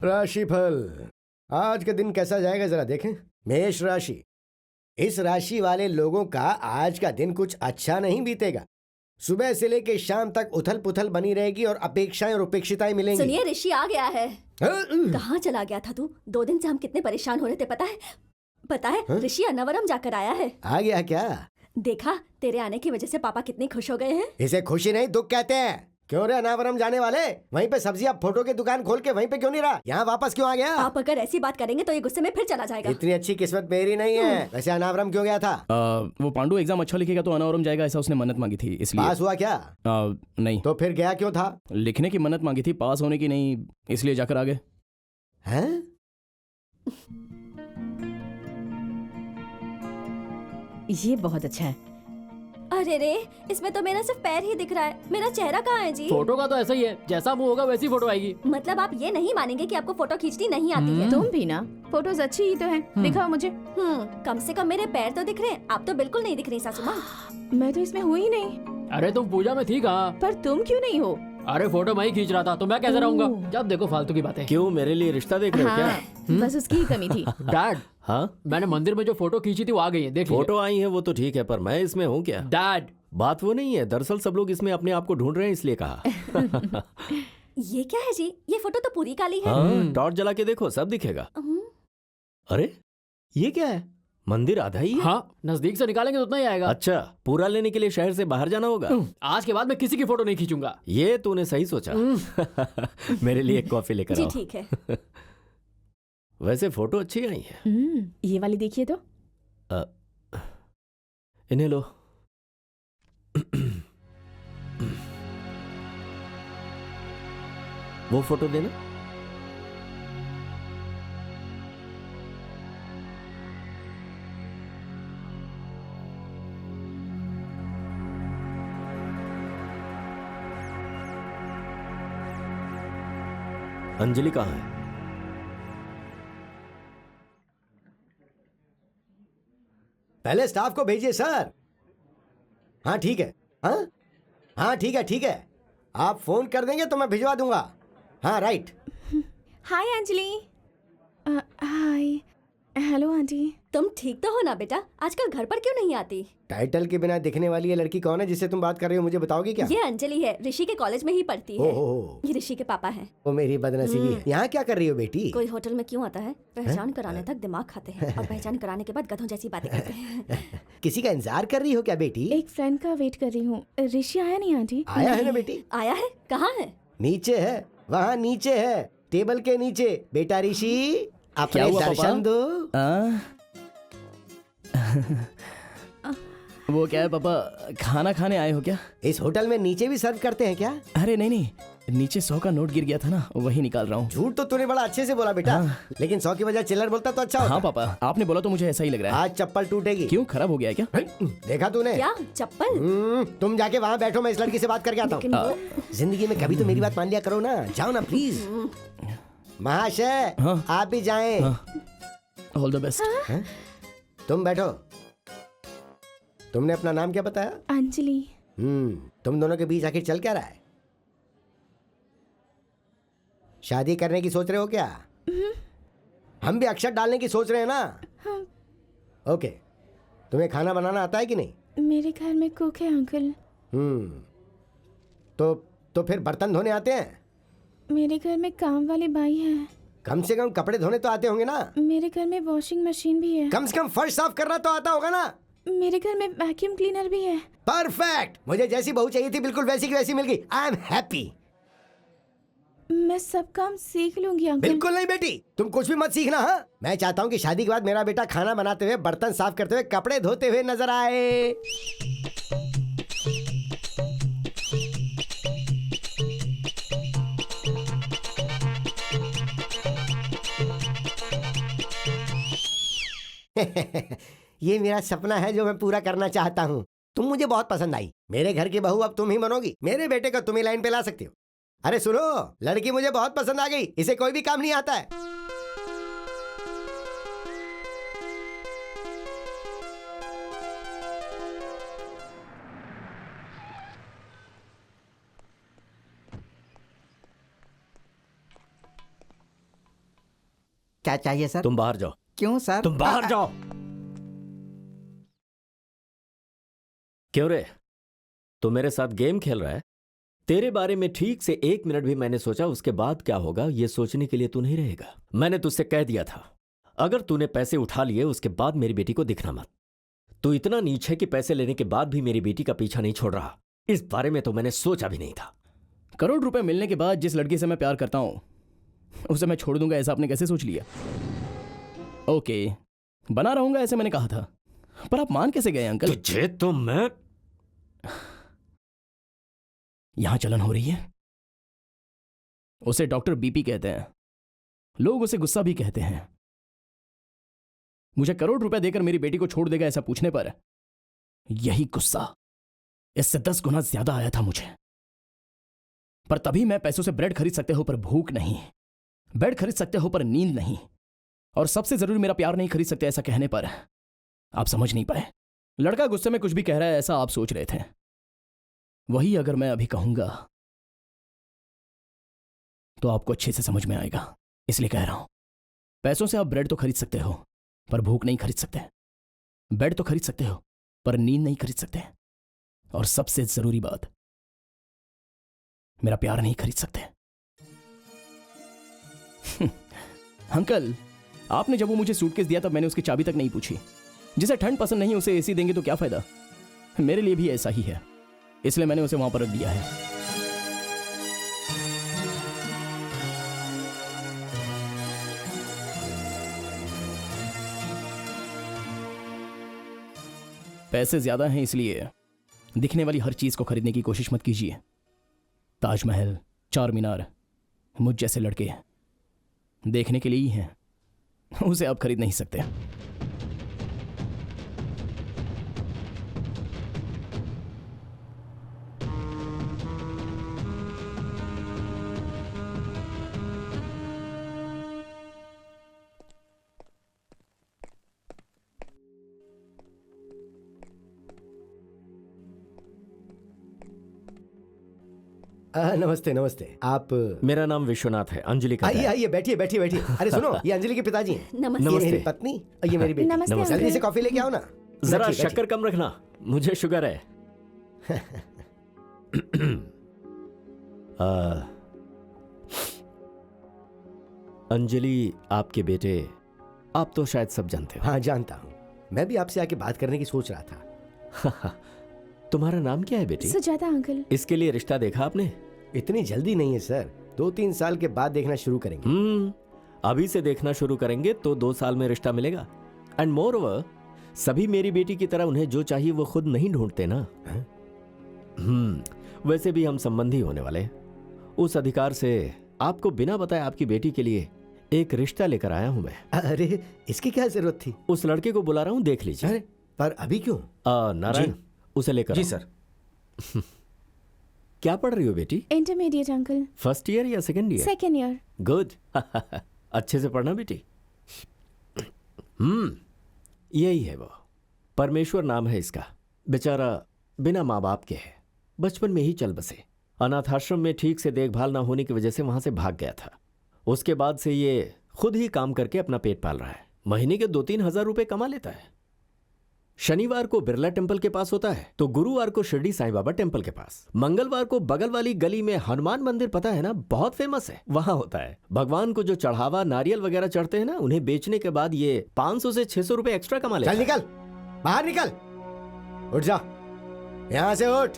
राशिफल आज का दिन कैसा जाएगा जरा देखें। मेष राशि, इस राशि वाले लोगों का आज का दिन कुछ अच्छा नहीं बीतेगा। सुबह से लेकर शाम तक उथल पुथल बनी रहेगी और अपेक्षाएं और उपेक्षिताएं मिलेंगी। सुनिए, ऋषि आ गया है। कहाँ चला गया था तू? 2 दिन से हम कितने परेशान हो रहे थे, पता है? ऋषि अनावरम जाकर आया है। आ गया क्या? देखा, तेरे आने की वजह से पापा कितने खुश हो गए हैं। इसे खुशी नहीं दुख कहते हैं। क्यों रे अनावरम जाने वाले? वहीं पे सब्जी आप फोटो की दुकान खोल के वहीं पे क्यों नहीं रहा? यहाँ वापस क्यों आ गया? आप अगर ऐसी बात करेंगे तो ये गुस्से में फिर चला जाएगा। इतनी अच्छी किस्मत मेरी नहीं है। वैसे अनावरम क्यों गया था? वो पांडु एग्जाम अच्छा लिखेगा तो अनावरम जाएगा, ऐसा उसने मन्नत मांगी थी, इसलिए। पास हुआ क्या? नहीं। तो फिर गया क्यों था? लिखने की मन्नत मांगी थी, पास होने की नहीं, इसलिए जाकर आ गए। हैं? ये बहुत अच्छा है। अरे रे, इसमें तो मेरा सिर्फ पैर ही दिख रहा है। मेरा चेहरा कहाँ है जी? फोटो का तो ऐसा ही है, जैसा मुंह होगा वैसी फोटो आएगी। मतलब आप ये नहीं मानेंगे कि आपको फोटो खींचनी नहीं आती है? तुम भी ना, फोटोज अच्छी ही तो हैं। दिखाओ मुझे। कम से कम मेरे पैर तो दिख रहे हैं। आप तो बिल्कुल नहीं दिख रही सासू माँ। मैं तो इसमें हुई नहीं। अरे तुम पूजा में थी कहाँ? पर तुम क्यों नहीं हो? अरे फोटो मैं ही खींच रहा था, तो मैं कैसे रहूंगा? जब देखो फालतू की बातें। क्यों, मेरे लिए रिश्ता देख रहे हो क्या? बस उसकी ही कमी थी। डैड, हाँ, मैंने मंदिर में जो फोटो खींची थी वो आ गई है, देख लीजिए। फोटो आई है वो तो ठीक है, पर मैं इसमें हूँ क्या? डैड, बात वो नहीं है, दरअसल सब लोग इसमें अपने आप को ढूंढ रहे हैं, इसलिए कहा। ये क्या है जी? ये फोटो तो पूरी काली है। हाँ, टॉर्च जला के देखो, सब दिखेगा। अरे ये क्या है? मंदिर आधा ही है। हाँ, नजदीक से निकालेंगे तो उतना ही आएगा। अच्छा, पूरा लेने के लिए शहर से बाहर जाना होगा। आज के बाद मैं किसी की फोटो नहीं खींचूंगा। ये तूने सही सोचा। मेरे लिए एक कॉफी लेकर जी आओ। ठीक है। वैसे फोटो अच्छी आई है। ये वाली देखिए तो। इन्हें लो। वो फोटो देना। अंजलि कहाँ है? पहले स्टाफ को भेजिए सर। हाँ ठीक है। हाँ ठीक है ठीक है। आप फोन कर देंगे तो मैं भिजवा दूंगा। हाँ right. Hi Anjali. Hi. Hello aunty. तुम ठीक तो हो ना बेटा? आजकल घर पर क्यों नहीं आती? टाइटल के बिना दिखने वाली ये लड़की कौन है जिससे तुम बात कर रही हो, मुझे बताओगी क्या? ये अंजलि है, ऋषि के कॉलेज में ही पढ़ती है। ओहो। ये ऋषि के पापा हैं। वो मेरी बदनसीबी है। यहाँ क्या कर रही हो बेटी? कोई होटल में क्यों आता है? पहचान कराने तक दिमाग खाते हैं और पहचान कराने के बाद गधों जैसी बातें करते हैं। किसी का इंतजार कर रही हो क्या बेटी? एक फ्रेंड का वेट कर रही हूँ। ऋषि आया नहीं आंटी? आया है ना बेटी। आया है? कहाँ है? नीचे है, वहाँ नीचे है, टेबल के नीचे। बेटा ऋषि, अपने हुआ, दर्शन दो। वो क्या है पापा, खाना खाने आए हो क्या? इस होटल में नीचे भी सर्व करते हैं क्या? अरे नहीं नहीं, नीचे 100 का नोट गिर गया था ना, वही निकाल रहा हूँ। झूठ तो तूने बड़ा अच्छे से बोला बेटा। लेकिन 100 की बजाय चिल्लर बोलता तो अच्छा होता। हाँ पापा, आपने बोला तो मुझे ऐसा ही लग रहा है। आज चप्पल टूटेगी। क्यों, खराब हो गया है क्या? देखा तूने? क्या चप्पल? तुम जाके वहाँ बैठो, मैं इस लड़की से बात करके आता हूँ। जिंदगी में कभी तो मेरी बात मान लिया करो ना। जाओ ना प्लीज। महाशय आप भी जाएं। All the best. तुम बैठो। तुमने अपना नाम क्या बताया? अंजलि। तुम दोनों के बीच आखिर चल क्या रहा है? शादी करने की सोच रहे हो क्या? हम भी अक्षर डालने की सोच रहे हैं ना। ओके, तुम्हें खाना बनाना आता है कि नहीं? मेरे घर में कुक है अंकल। तो फिर बर्तन धोने आते हैं? मेरे घर में काम वाली बाई है। कम से कम कपड़े धोने तो आते होंगे ना? मेरे घर में वॉशिंग मशीन भी है। कम से कम फर्श साफ करना तो आता होगा ना? मेरे घर में वैक्यूम क्लीनर भी है। परफेक्ट। मुझे जैसी बहू चाहिए थी बिल्कुल वैसी की वैसी मिल गई। I am happy. मैं सब काम सीख लूंगी अंकल। बिल्कुल नहीं बेटी, तुम कुछ भी मत सीखना। हाँ, मैं चाहता हूँ कि शादी के बाद मेरा बेटा खाना बनाते हुए, बर्तन साफ करते हुए, कपड़े धोते हुए नजर आए। ये मेरा सपना है जो मैं पूरा करना चाहता हूँ। तुम मुझे बहुत पसंद आई। मेरे घर की बहू अब तुम ही बनोगी। मेरे बेटे को तुम ही लाइन पे ला सकती हो। अरे सुनो, लड़की मुझे बहुत पसंद आ गई। इसे कोई भी काम नहीं आता है। क्या चाहिए सर? तुम बाहर जाओ। क्यों सर? तुम बाहर जाओ। क्यों रे, तू मेरे साथ गेम खेल रहा है? तेरे बारे में ठीक से 1 मिनट भी मैंने सोचा उसके बाद क्या होगा ये सोचने के लिए तू नहीं रहेगा। मैंने तुझसे कह दिया था अगर तूने पैसे उठा लिए उसके बाद मेरी बेटी को दिखना मत। तू इतना नीच है कि पैसे लेने के बाद भी मेरी बेटी का पीछा नहीं छोड़ रहा। इस बारे में तो मैंने सोचा भी नहीं था। करोड़ रुपए मिलने के बाद जिस लड़की से मैं प्यार करता हूं उसे मैं छोड़ दूंगा, ऐसा आपने कैसे सोच लिया? ओके, बना रहूंगा ऐसे मैंने कहा था, पर आप मान कैसे गए अंकल? तुझे तो मैं यहां चलन हो रही है। उसे डॉक्टर बीपी कहते हैं, लोग उसे गुस्सा भी कहते हैं। मुझे करोड़ रुपए देकर मेरी बेटी को छोड़ देगा ऐसा पूछने पर यही गुस्सा इससे 10 गुना ज्यादा आया था मुझे। पर तभी मैं पैसों से ब्रेड खरीद सकते हो पर भूख नहीं, बेड खरीद सकते हो पर नींद नहीं, और सबसे जरूरी मेरा प्यार नहीं खरीद सकते ऐसा कहने पर आप समझ नहीं पाए। लड़का गुस्से में कुछ भी कह रहा है ऐसा आप सोच रहे थे, वही अगर मैं अभी कहूंगा तो आपको अच्छे से समझ में आएगा, इसलिए कह रहा हूं। पैसों से आप ब्रेड तो खरीद सकते हो पर भूख नहीं खरीद सकते, बेड तो खरीद सकते हो पर नींद नहीं खरीद सकते, और सबसे जरूरी बात मेरा प्यार नहीं खरीद सकते। अंकल, आपने जब वो मुझे सूटकेस दिया तब मैंने उसकी चाबी तक नहीं पूछी। जिसे ठंड पसंद नहीं उसे एसी देंगे तो क्या फायदा? मेरे लिए भी ऐसा ही है, इसलिए मैंने उसे वहां पर रख दिया है। पैसे ज्यादा हैं इसलिए दिखने वाली हर चीज को खरीदने की कोशिश मत कीजिए। ताजमहल, चार मीनार मुझ जैसे लड़के देखने के लिए ही हैं, उसे आप खरीद नहीं सकते। नमस्ते नमस्ते। आप? मेरा नाम विश्वनाथ है। अंजलि का आइए आइए, बैठिए बैठिए बैठिए। अरे सुनो, ये अंजलि के पिताजी हैं। नमस्ते। ये मेरी पत्नी और ये मेरी बेटी। नमस्ते, जल्दी अंकल। से कॉफी लेके आओ ना। जरा बैठिए, शक्कर कम रखना, मुझे शुगर है। अंजलि, आपके बेटे आप तो शायद सब जानते हो। हाँ जानता हूँ, मैं भी आपसे आके बात करने की सोच रहा था। तुम्हारा नाम क्या है बेटी? सुजाता अंकल। इसके लिए रिश्ता देखा आपने? इतनी जल्दी नहीं है सर, 2-3 साल के बाद देखना शुरू करेंगे। अभी से देखना शुरू करेंगे तो 2 साल में रिश्ता मिलेगा। एंड मोर ओवर, सभी मेरी बेटी की तरह उन्हें जो चाहिए वो खुद नहीं ढूंढते ना। वैसे भी हम संबंधी होने वाले। उस अधिकार से आपको बिना बताए आपकी बेटी के लिए एक रिश्ता लेकर आया हूं मैं। अरे इसकी क्या जरूरत थी? उस लड़के को बुला रहा हूं, देख लीजिए। अरे पर अभी क्यों? नारायण, उसे लेकर जी आओ। सर। क्या पढ़ रही हो बेटी? Intermediate uncle. फर्स्ट ईयर या second year? Second year. Good. अच्छे से पढ़ना बेटी। यही है वो, परमेश्वर नाम है इसका। बेचारा बिना माँ बाप के है, बचपन में ही चल बसे। अनाथाश्रम में ठीक से देखभाल ना होने की वजह से वहां से भाग गया था। उसके बाद से ये खुद ही काम करके अपना पेट पाल रहा है। महीने के 2-3 हजार रुपए कमा लेता है। शनिवार को बिरला टेम्पल के पास होता है तो गुरुवार को शिरडी साईं बाबा टेम्पल के पास, मंगलवार को बगल वाली गली में हनुमान मंदिर, पता है ना, बहुत फेमस है, वहां होता है। भगवान को जो चढ़ावा नारियल वगैरह चढ़ते हैं ना, उन्हें बेचने के बाद ये 500 से 600 रुपए एक्स्ट्रा कमा लेता चल है। निकल, बाहर निकल, उठ जा, यहाँ से उठ।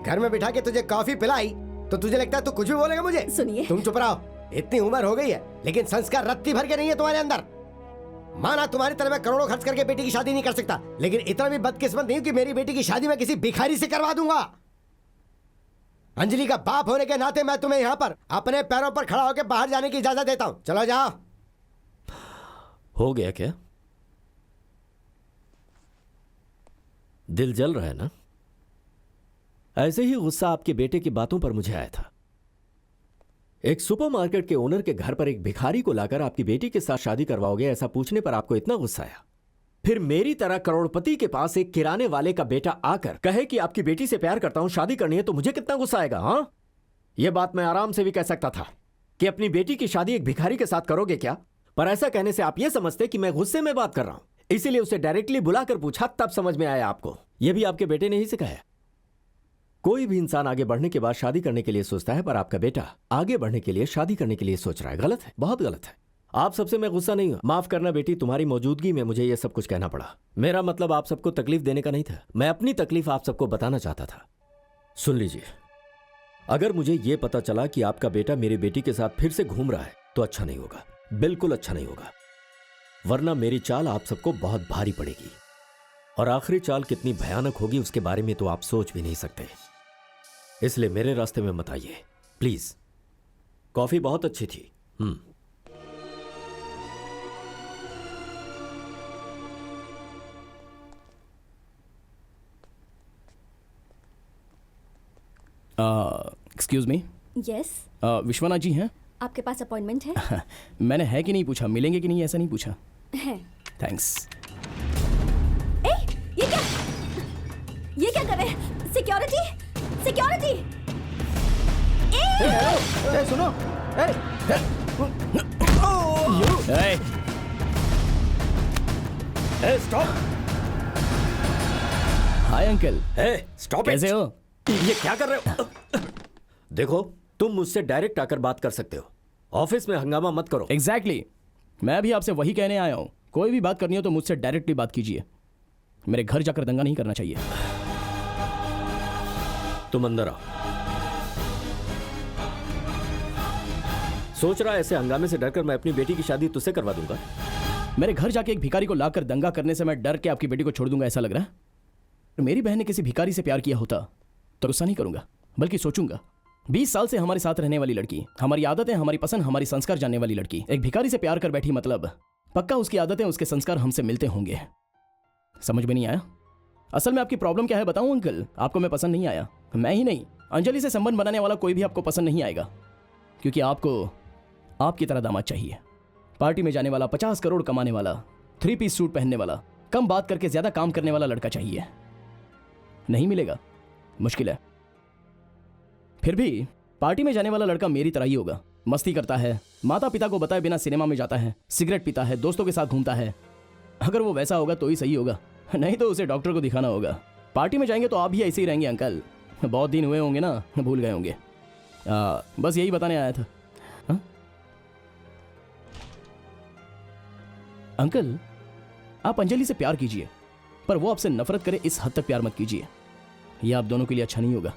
घर में बिठा के तुझे कॉफी पिलाई तो तुझे लगता है तू कुछ भी बोलेगा मुझे? सुनिए, तुम चुप रहो। इतनी उम्र हो गई है लेकिन संस्कार रत्ती भर के नहीं है तुम्हारे अंदर। माना तुम्हारी तरह मैं करोड़ों खर्च करके बेटी की शादी नहीं कर सकता, लेकिन इतना भी बदकिस्मत नहीं हूं कि मेरी बेटी की शादी मैं किसी भिखारी से करवा दूंगा। अंजलि का बाप होने के नाते मैं तुम्हें यहाँ पर अपने पैरों पर खड़ा होकर बाहर जाने की इजाजत देता हूँ। चलो जाओ। हो गया क्या? दिल जल रहा है ना? ऐसे ही गुस्सा आपके बेटे की बातों पर मुझे आया था। एक सुपरमार्केट के ओनर के घर पर एक भिखारी को लाकर आपकी बेटी के साथ शादी करवाओगे ऐसा पूछने पर आपको इतना गुस्सा आया। फिर मेरी तरह करोड़पति के पास एक किराने वाले का बेटा आकर कहे कि आपकी बेटी से प्यार करता हूं, शादी करनी है, तो मुझे कितना गुस्सा आएगा? हाँ, यह बात मैं आराम से भी कह सकता था कि अपनी बेटी की शादी एक भिखारी के साथ करोगे क्या? पर ऐसा कहने से आप ये समझते कि मैं गुस्से में बात कर रहा हूं, इसीलिए उसे डायरेक्टली बुलाकर पूछा, तब समझ में आया आपको। यह भी आपके बेटे ने ही सिखाया। कोई भी इंसान आगे बढ़ने के बाद शादी करने के लिए सोचता है, पर आपका बेटा आगे बढ़ने के लिए शादी करने के लिए सोच रहा है। गलत है, बहुत गलत है। आप सबसे मैं गुस्सा नहीं हूं। माफ करना बेटी, तुम्हारी मौजूदगी में मुझे यह सब कुछ कहना पड़ा। मेरा मतलब आप सबको तकलीफ देने का नहीं था, मैं अपनी तकलीफ आप सबको बताना चाहता था। सुन लीजिए, अगर मुझे यह पता चला कि आपका बेटा मेरी बेटी के साथ फिर से घूम रहा है तो अच्छा नहीं होगा, बिल्कुल अच्छा नहीं होगा। वरना मेरी चाल आप सबको बहुत भारी पड़ेगी, और आखिरी चाल कितनी भयानक होगी उसके बारे में तो आप सोच भी नहीं सकते। इसलिए मेरे रास्ते में मत आइए प्लीज। कॉफी बहुत अच्छी थी। Excuse me, yes, Vishwanath ji हैं? आपके पास अपॉइंटमेंट है? मैंने है कि नहीं पूछा, मिलेंगे कि नहीं ऐसा नहीं पूछा। है। थैंक्स। ए, ये क्या कर रहे हैं? Security, security! सुनो, स्टॉप। Hi uncle, stop. कैसे हो? ये क्या कर रहे हो? देखो, तुम मुझसे डायरेक्ट आकर बात कर सकते हो, ऑफिस में हंगामा मत करो। एग्जैक्टली, मैं भी आपसे वही कहने आया हूं। कोई भी बात करनी हो तो मुझसे डायरेक्टली बात कीजिए। मेरे घर जाकर दंगा नहीं करना चाहिए। तुम अंदर आओ। सोच रहा ऐसे हंगामे से डरकर मैं अपनी बेटी की शादी तुझसे करवा दूंगा? मेरे घर जाके एक भिखारी को लाकर दंगा करने से मैं डर के आपकी बेटी को छोड़ दूंगा ऐसा लग रहा है? मेरी बहन ने किसी भिखारी से प्यार किया होता तो गुस्सा नहीं करूंगा, बल्कि सोचूंगा 20 साल से हमारे साथ रहने वाली लड़की, हमारी आदतें, हमारी पसंद, हमारी संस्कार जानने वाली लड़की एक भिखारी से प्यार कर बैठी, मतलब पक्का उसकी आदतें, उसके संस्कार हमसे मिलते होंगे। समझ में नहीं आया? असल में आपकी प्रॉब्लम क्या है बताऊं अंकल? आपको मैं पसंद नहीं आया, मैं ही नहीं, अंजलि से संबंध बनाने वाला कोई भी आपको पसंद नहीं आएगा, क्योंकि आपको आपकी तरह दामाद चाहिए। पार्टी में जाने वाला, 50 करोड़ कमाने वाला, 3 पीस सूट पहनने वाला, कम बात करके ज्यादा काम करने वाला लड़का चाहिए। नहीं मिलेगा, मुश्किल है। फिर भी पार्टी में जाने वाला लड़का मेरी तरह ही होगा, मस्ती करता है, माता पिता को बताए बिना सिनेमा में जाता है, सिगरेट पीता है, दोस्तों के साथ घूमता है। अगर वो वैसा होगा तो ही सही होगा, नहीं तो उसे डॉक्टर को दिखाना होगा। पार्टी में जाएंगे तो आप भी ऐसे ही रहेंगे अंकल। बहुत दिन हुए होंगे ना, भूल गए होंगे। बस यही बताने आया था। हा? अंकल, आप अंजलि से प्यार कीजिए, पर वो आपसे नफरत करे इस हद तक प्यार मत कीजिए। यह आप दोनों के लिए अच्छा नहीं होगा।